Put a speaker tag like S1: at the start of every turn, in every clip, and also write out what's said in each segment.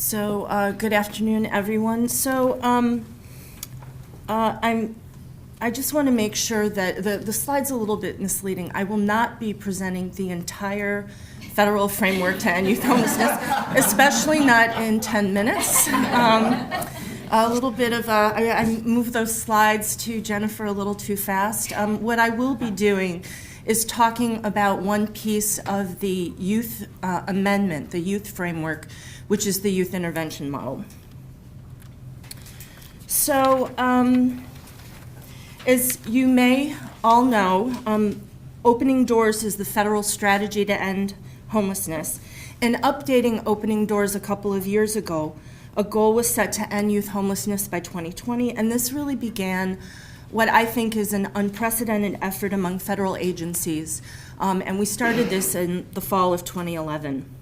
S1: Good afternoon, everyone. I just want to make sure that the slide's a little bit misleading. I will not be presenting the entire federal framework to end youth homelessness, especially not in 10 minutes. A little bit of I moved those slides to Jennifer a little too fast. What I will be doing is talking about one piece of the youth amendment, the youth framework, which is the youth intervention model. So, as you may all know, Opening Doors is the federal strategy to end homelessness. And updating Opening Doors a couple of years ago, a goal was set to end youth homelessness by 2020, and this really began what I think is an unprecedented effort among federal agencies, and we started this in the fall of 2011.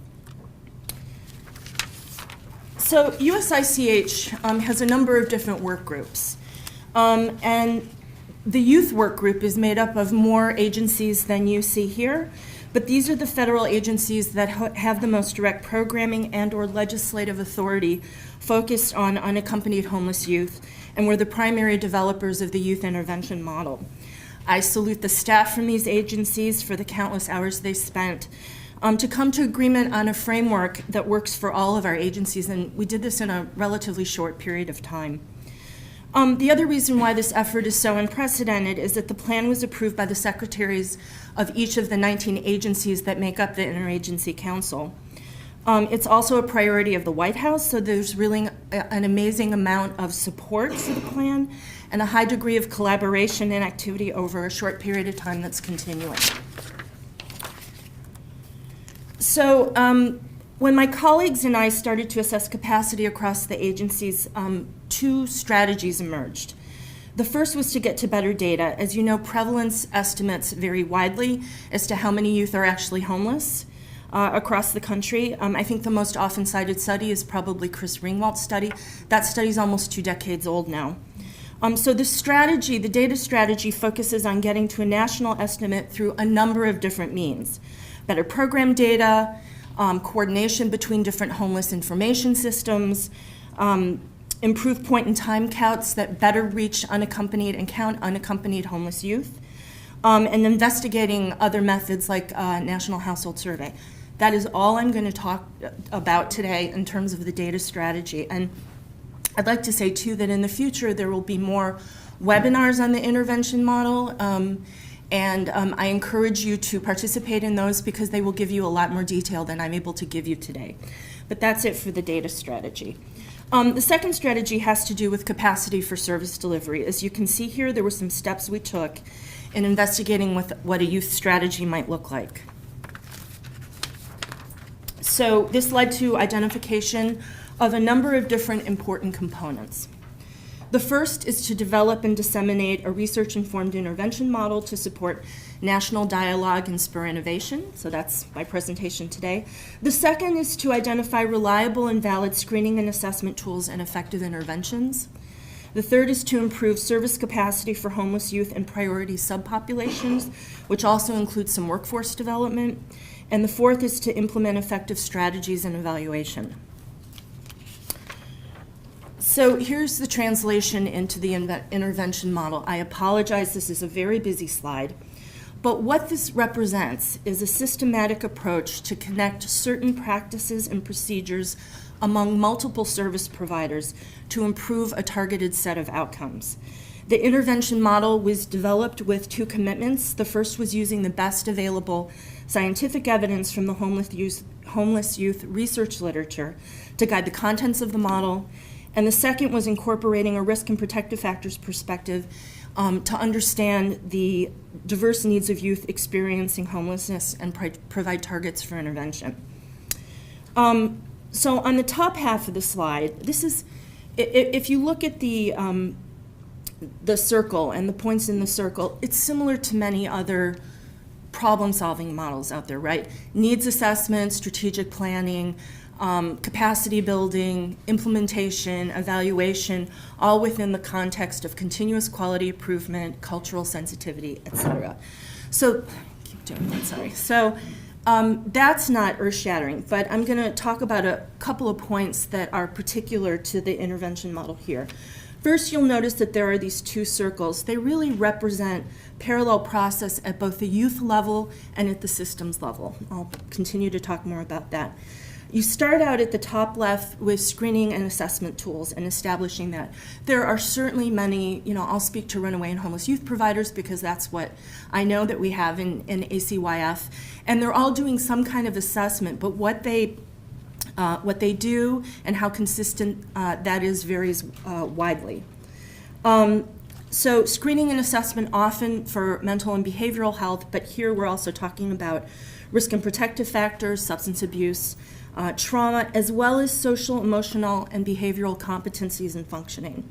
S1: So USICH has a number of different work groups, and the youth work group is made up of more agencies than you see here, but these are the federal agencies that have the most direct programming and or legislative authority focused on unaccompanied homeless youth, and we're the primary developers of the youth intervention model. I salute the staff from these agencies for the countless hours they spent to come to agreement on a framework that works for all of our agencies, and we did this in a relatively short period of time. The other reason why this effort is so unprecedented is that the plan was approved by the secretaries of each of the 19 agencies that make up the Interagency Council. It's also a priority of the White House, so there's really an amazing amount of support for the plan and a high degree of collaboration and activity over a short period of time that's continuing. So when my colleagues and I started to assess capacity across the agencies, two strategies emerged. The first was to get to better data. As you know, prevalence estimates vary widely as to how many youth are actually homeless across the country. I think the most often cited study is probably Chris Ringwald's study. That study is almost 2 decades old now. So the strategy, the data strategy, focuses on getting to a national estimate through a number of different means. Better program data, coordination between different homeless information systems, improved point in time counts that better reach unaccompanied and count unaccompanied homeless youth, and investigating other methods like National Household Survey. That is all I'm going to talk about today in terms of the data strategy. And I'd like to say, too, that in the future there will be more webinars on the intervention model, and I encourage you to participate in those because they will give you a lot more detail than I'm able to give you today. But that's it for the data strategy. The second strategy has to do with capacity for service delivery. As you can see here, there were some steps we took in investigating what a youth strategy might look like. So this led to identification of a number of different important components. The first is to develop and disseminate a research-informed intervention model to support national dialogue and spur innovation. So that's my presentation today. The second is to identify reliable and valid screening and assessment tools and effective interventions. The third is to improve service capacity for homeless youth and priority subpopulations, which also includes some workforce development. And the fourth is to implement effective strategies and evaluation. So here's the translation into the intervention model. I apologize, this is a very busy slide. But what this represents is a systematic approach to connect certain practices and procedures among multiple service providers to improve a targeted set of outcomes. The intervention model was developed with 2 commitments. The first was using the best available scientific evidence from the homeless youth research literature to guide the contents of the model. And the second was incorporating a risk and protective factors perspective to understand the diverse needs of youth experiencing homelessness and provide targets for intervention. So on the top half of the slide, this is, if you look at the circle and the points in the circle, it's similar to many other problem-solving models out there, right? Needs assessment, strategic planning, capacity building, implementation, evaluation, all within the context of continuous quality improvement, cultural sensitivity, et cetera. So, keep doing that, sorry. So, That's not earth-shattering, but I'm going to talk about a couple of points that are particular to the intervention model here. First, you'll notice that there are these two circles. They really represent parallel process at both the youth level and at the systems level. I'll continue to talk more about that. You start out at the top left with screening and assessment tools and establishing that. There are certainly many, I'll speak to runaway and homeless youth providers because that's what I know that we have in ACYF, and they're all doing some kind of assessment, but what they do and how consistent that is varies widely. So screening and assessment often for mental and behavioral health, but here we're also talking about risk and protective factors, substance abuse, trauma, as well as social, emotional, and behavioral competencies and functioning.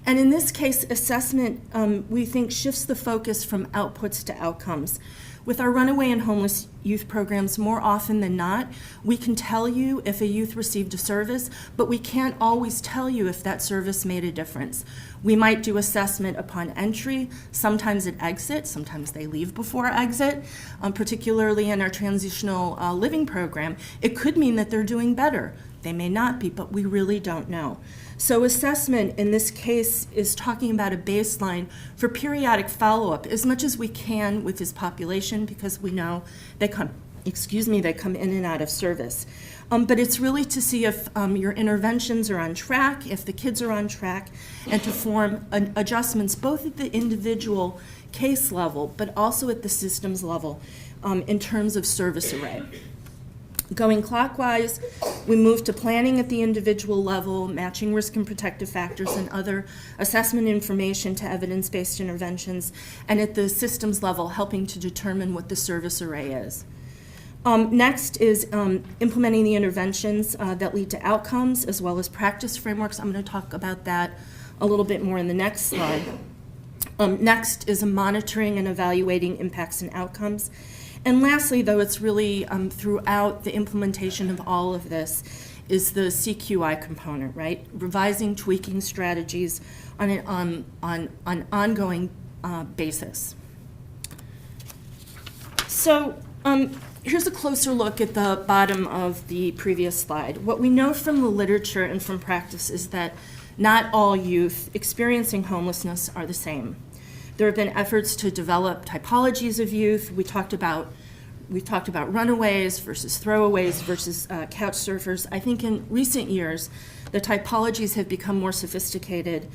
S1: And in this case, assessment, we think, shifts the focus from outputs to outcomes. With our runaway and homeless youth programs, more often than not, we can tell you if a youth received a service, but we can't always tell you if that service made a difference. We might do assessment upon entry, sometimes at exit, sometimes they leave before exit, particularly in our transitional living program. It could mean that they're doing better. They may not be, but we really don't know. So assessment in this case is talking about a baseline for periodic follow-up as much as we can with this population because we know they come in and out of service. But it's really to see if your interventions are on track, if the kids are on track, and to form adjustments both at the individual case level but also at the systems level in terms of service array. Going clockwise, we move to planning at the individual level, matching risk and protective factors and other assessment information to evidence-based interventions, and at the systems level, helping to determine what the service array is. Next is implementing the interventions that lead to outcomes as well as practice frameworks. I'm going to talk about that a little bit more in the next slide. Next is monitoring and evaluating impacts and outcomes. And lastly, though, it's really throughout the implementation of all of this is the CQI component, right? Revising, tweaking strategies on an ongoing basis. So here's a closer look at the bottom of the previous slide. What we know from the literature and from practice is that not all youth experiencing homelessness are the same. There have been efforts to develop typologies of youth. We've talked about runaways versus throwaways versus couch surfers. I think in recent years, the typologies have become more sophisticated.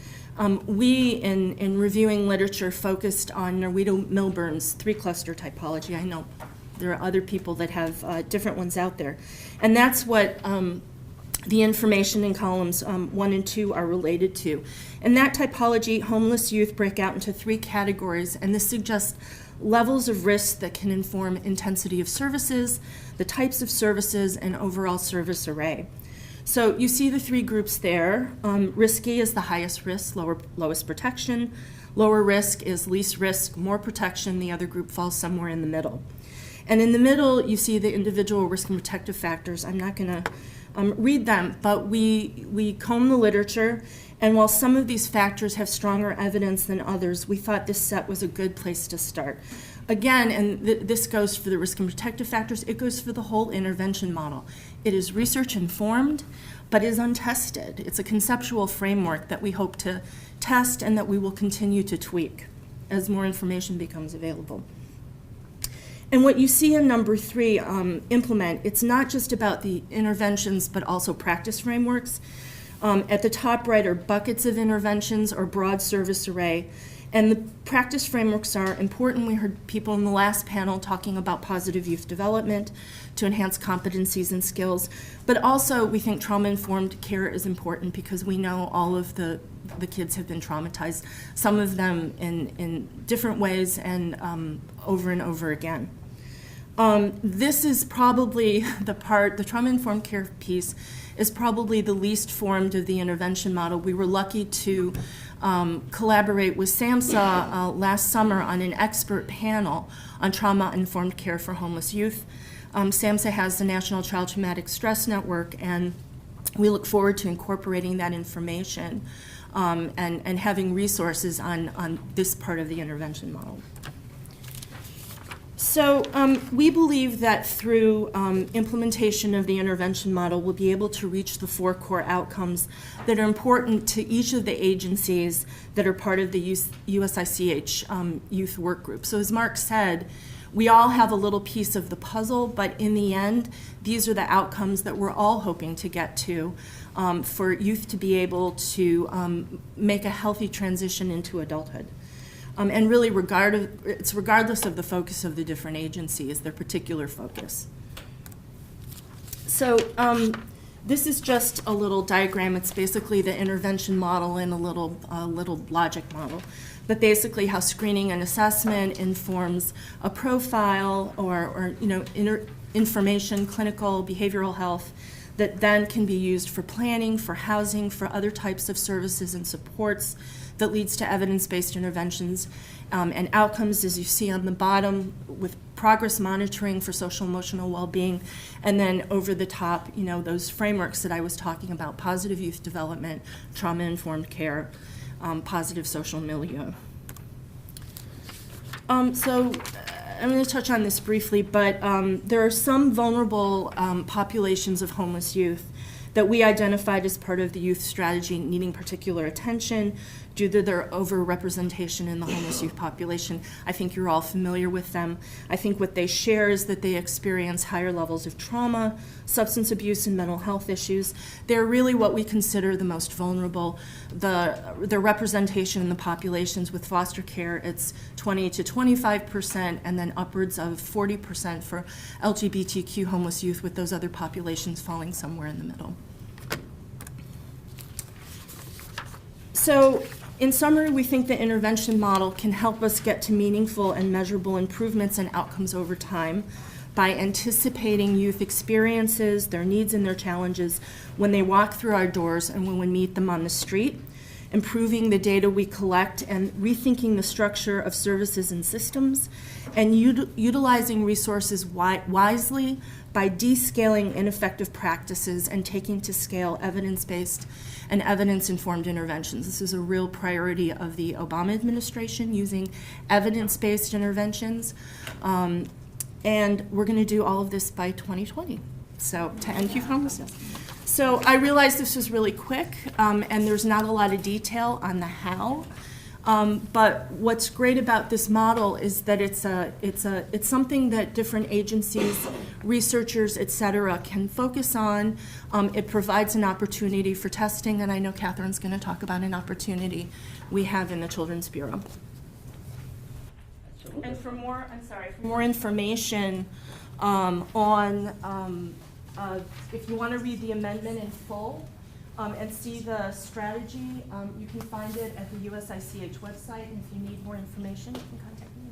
S1: We, in reviewing literature, focused on Norwedo Milburn's three-cluster typology. I know there are other people that have different ones out there. And that's what the information in columns 1 and 2 are related to. In that typology, homeless youth break out into 3 categories, and this suggests levels of risk that can inform intensity of services, the types of services, and overall service array. So you see the 3 groups there. Risky is the highest risk, lowest protection. Lower risk is least risk, more protection. The other group falls somewhere in the middle. And in the middle, you see the individual risk and protective factors. I'm not going to read them, but we comb the literature, and while some of these factors have stronger evidence than others, we thought this set was a good place to start. Again, and this goes for the risk and protective factors, it goes for the whole intervention model. It is research informed, but is untested. It's a conceptual framework that we hope to test and that we will continue to tweak as more information becomes available. And what you see in number 3, implement, it's not just about the interventions, but also practice frameworks. At the top right are buckets of interventions or broad service array. And the practice frameworks are important. We heard people in the last panel talking about positive youth development to enhance competencies and skills. But also, we think trauma-informed care is important because we know all of the kids have been traumatized, some of them in different ways and over again. This is probably the trauma-informed care piece is probably the least formed of the intervention model. We were lucky to collaborate with SAMHSA last summer on an expert panel on trauma-informed care for homeless youth. SAMHSA has the National Child Traumatic Stress Network, and we look forward to incorporating that information and having resources on this part of the intervention model. So we believe that through implementation of the intervention model, we'll be able to reach the 4 core outcomes that are important to each of the agencies that are part of the USICH youth work group. So as Mark said, we all have a little piece of the puzzle, but in the end, these are the outcomes that we're all hoping to get to for youth to be able to make a healthy transition into adulthood. And really, it's regardless of the focus of the different agencies, their particular focus. So this is just a little diagram. It's basically the intervention model in a little logic model. But basically how screening and assessment informs a profile or information, clinical, behavioral health, that then can be used for planning, for housing, for other types of services and supports that leads to evidence-based interventions and outcomes, as you see on the bottom, with progress monitoring for social emotional well-being, and then over the top, those frameworks that I was talking about, positive youth development, trauma-informed care, positive social milieu. So I'm going to touch on this briefly, but there are some vulnerable populations of homeless youth that we identified as part of the youth strategy needing particular attention due to their overrepresentation in the homeless youth population. I think you're all familiar with them. I think what they share is that they experience higher levels of trauma, substance abuse, and mental health issues. They're really what we consider the most vulnerable. The representation in the populations with foster care, it's 20 to 25%, and then upwards of 40% for LGBTQ homeless youth, with those other populations falling somewhere in the middle. So, in summary, we think the intervention model can help us get to meaningful and measurable improvements and outcomes over time by anticipating youth experiences, their needs and their challenges when they walk through our doors and when we meet them on the street, improving the data we collect and rethinking the structure of services and systems, and utilizing resources wisely by descaling ineffective practices and taking to scale evidence-based and evidence-informed interventions. This is a real priority of the Obama administration, using evidence-based interventions. And we're going to do all of this by 2020, so to end youth homelessness. So I realize this was really quick, and there's not a lot of detail on the how. But what's great about this model is that it's something that different agencies, researchers, et cetera, can focus on. It provides an opportunity for testing, and I know Catherine's going to talk about an opportunity we have in the Children's Bureau. And for more information if you want to read the amendment in full, and see the strategy, you can find it at the USICH website, and if you need more information, you can contact me.